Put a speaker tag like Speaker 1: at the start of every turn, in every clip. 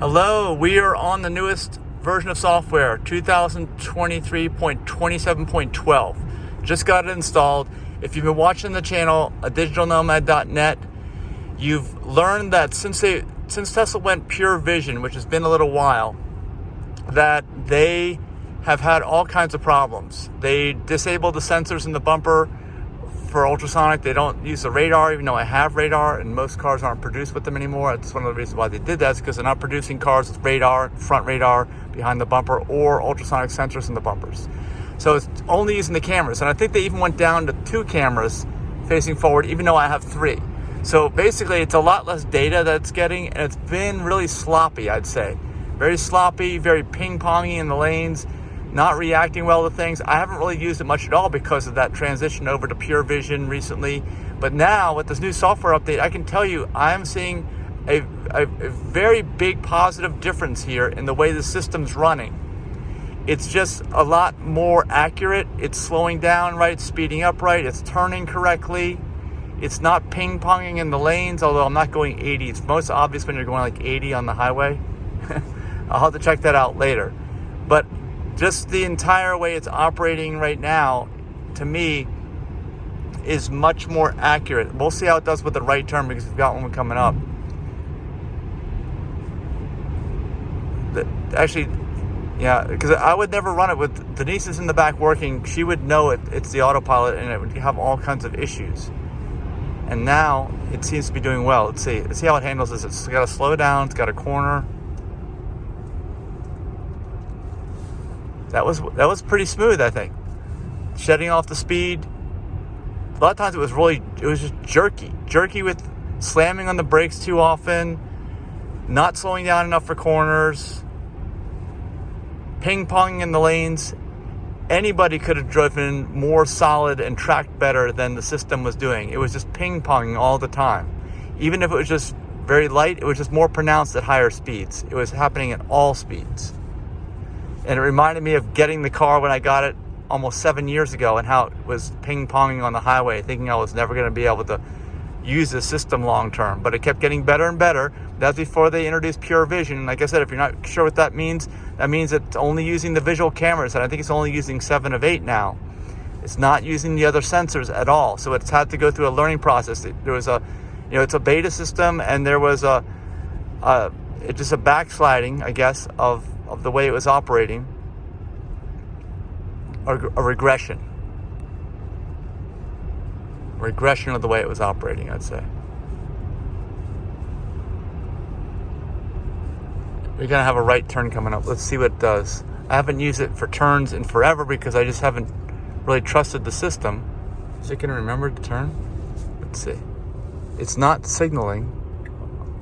Speaker 1: Hello, we are on the newest version of software, 2023.27.12. Just got it installed. If you've been watching the channel, digitalnomad.net, you've learned that since Tesla went pure vision, which has been a little while, that they have had all kinds of problems. They disabled the sensors in the bumper for ultrasonic. They don't use the radar, even though I have radar, and most cars aren't produced with them anymore. That's one of the reasons why they did that, is because they're not producing cars with radar, front radar behind the bumper, or ultrasonic sensors in the bumpers. So it's only using the cameras. And I think they even went down to 2 cameras facing forward, even though I have 3. So basically, it's a lot less data that it's getting, and it's been really sloppy, I'd say. Very sloppy, very ping-pongy in the lanes, not reacting well to things. I haven't really used it much at all because of that transition over to pure vision recently. But now with this new software update, I can tell you I'm seeing a very big positive difference here in the way the system's running. It's just a lot more accurate. It's slowing down right, speeding up right, it's turning correctly. It's not ping-ponging in the lanes, although I'm not going 80. It's most obvious when you're going like 80 on the highway. I'll have to check that out later. But just the entire way it's operating right now, to me, is much more accurate. We'll see how it does with the right turn, because we've got one coming up. Actually, yeah, because I would never run it with Denise is in the back working. She would know it's the AutoPilot, and it would have all kinds of issues. And now it seems to be doing well. Let's see how it handles this. It's got to slow down. It's got a corner. That was pretty smooth, I think. Shedding off the speed. A lot of times it was just jerky with slamming on the brakes too often, not slowing down enough for corners, ping-ponging in the lanes. Anybody could have driven more solid and tracked better than the system was doing. It was just ping-ponging all the time. Even if it was just very light, it was just more pronounced at higher speeds. It was happening at all speeds. And it reminded me of getting the car when I got it almost 7 years ago, and how it was ping-ponging on the highway, thinking I was never going to be able to use the system long term. But it kept getting better and better. That's before they introduced pure vision. Like I said, if you're not sure what that means it's only using the visual cameras, and I think it's only using 7 of 8 now. It's not using the other sensors at all. So it's had to go through a learning process. There was it's a beta system, and there was just a backsliding, I guess, of the way it was operating, or a regression of the way it was operating, I'd say. We're gonna have a right turn coming up. Let's see what it does. I haven't used it for turns in forever because I just haven't really trusted the system. Is it gonna remember to turn? Let's see. It's not signaling.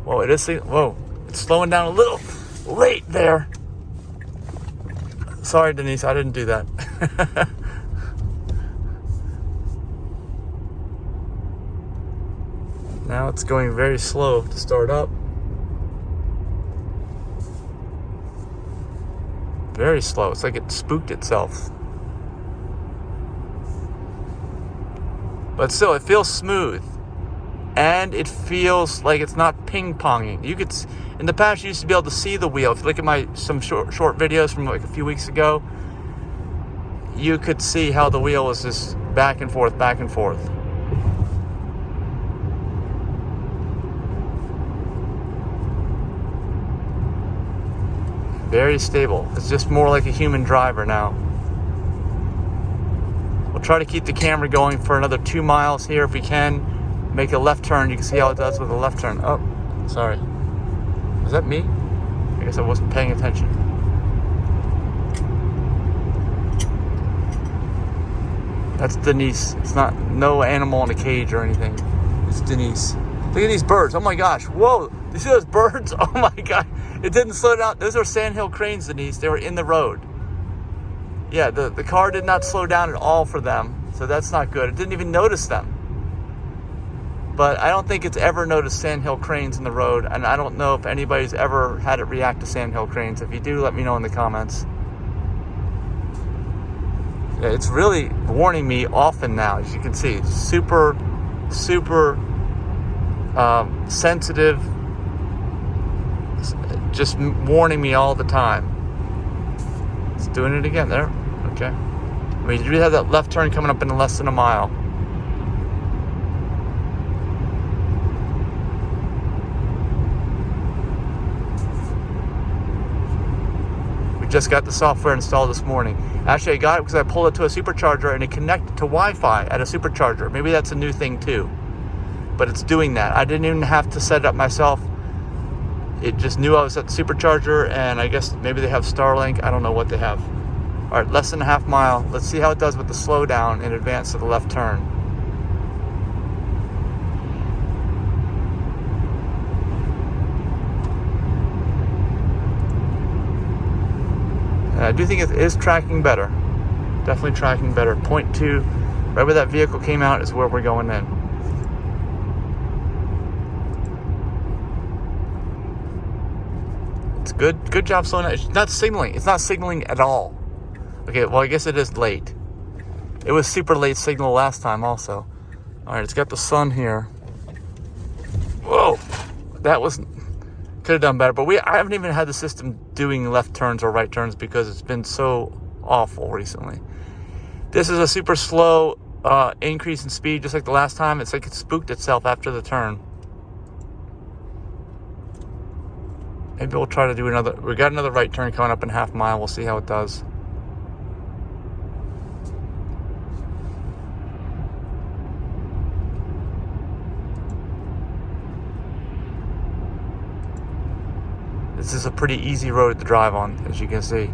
Speaker 1: Whoa, it is. Whoa, it's slowing down a little late there. Sorry, Denise, I didn't do that. Now it's going very slow to start up. Very slow. It's like it spooked itself. But still, it feels smooth. And it feels like it's not ping-ponging. You could, in the past, you used to be able to see the wheel. If you look at some short videos from like a few weeks ago, you could see how the wheel was just back and forth, back and forth. Very stable. It's just more like a human driver now. We'll try to keep the camera going for another 2 miles here if we can. Make a left turn. You can see how it does with a left turn. Oh, sorry. Was that me? I guess I wasn't paying attention. That's Denise. It's not no animal in a cage or anything. It's Denise. Look at these birds. Oh my gosh. Whoa. You see those birds? Oh my God. It didn't slow down. Those are sandhill cranes, Denise. They were in the road. Yeah, the car did not slow down at all for them. So that's not good. It didn't even notice them. But I don't think it's ever noticed sandhill cranes in the road. And I don't know if anybody's ever had it react to sandhill cranes. If you do, let me know in the comments. Yeah, it's really warning me often now, as you can see. It's super sensitive just warning me all the time. It's doing it again there. Okay. I mean, you do have that left turn coming up in less than a mile. We just got the software installed this morning. Actually, I got it because I pulled it to a supercharger and it connected to Wi-Fi at a supercharger. Maybe that's a new thing too. But it's doing that. I didn't even have to set it up myself. It just knew I was at the supercharger, and I guess maybe they have Starlink. I don't know what they have. All right, less than a half mile. Let's see how it does with the slowdown in advance of the left turn. And I do think it is tracking better. Definitely tracking better. 0.2, right where that vehicle came out is where we're going in. Good job slowing down. It's not signaling. It's not signaling at all. Okay, well, I guess it is late. It was super late signal last time also. All right, it's got the sun here. Whoa, that was, could have done better. But I haven't even had the system doing left turns or right turns because it's been so awful recently. This is a super slow increase in speed, just like the last time. It's like it spooked itself after the turn. Maybe we'll try to do another. We got another right turn coming up in half mile. We'll see how it does. This is a pretty easy road to drive on, as you can see.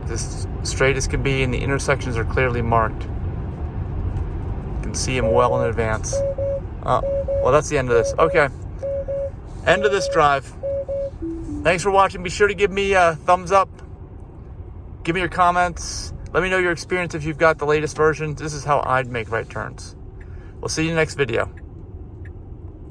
Speaker 1: This straight as can be, and the intersections are clearly marked. You can see them well in advance. Well, that's the end of this. Okay. End of this drive. Thanks for watching. Be sure to give me a thumbs up. Give me your comments. Let me know your experience if you've got the latest version. This is how I'd make right turns. We'll see you in the next video.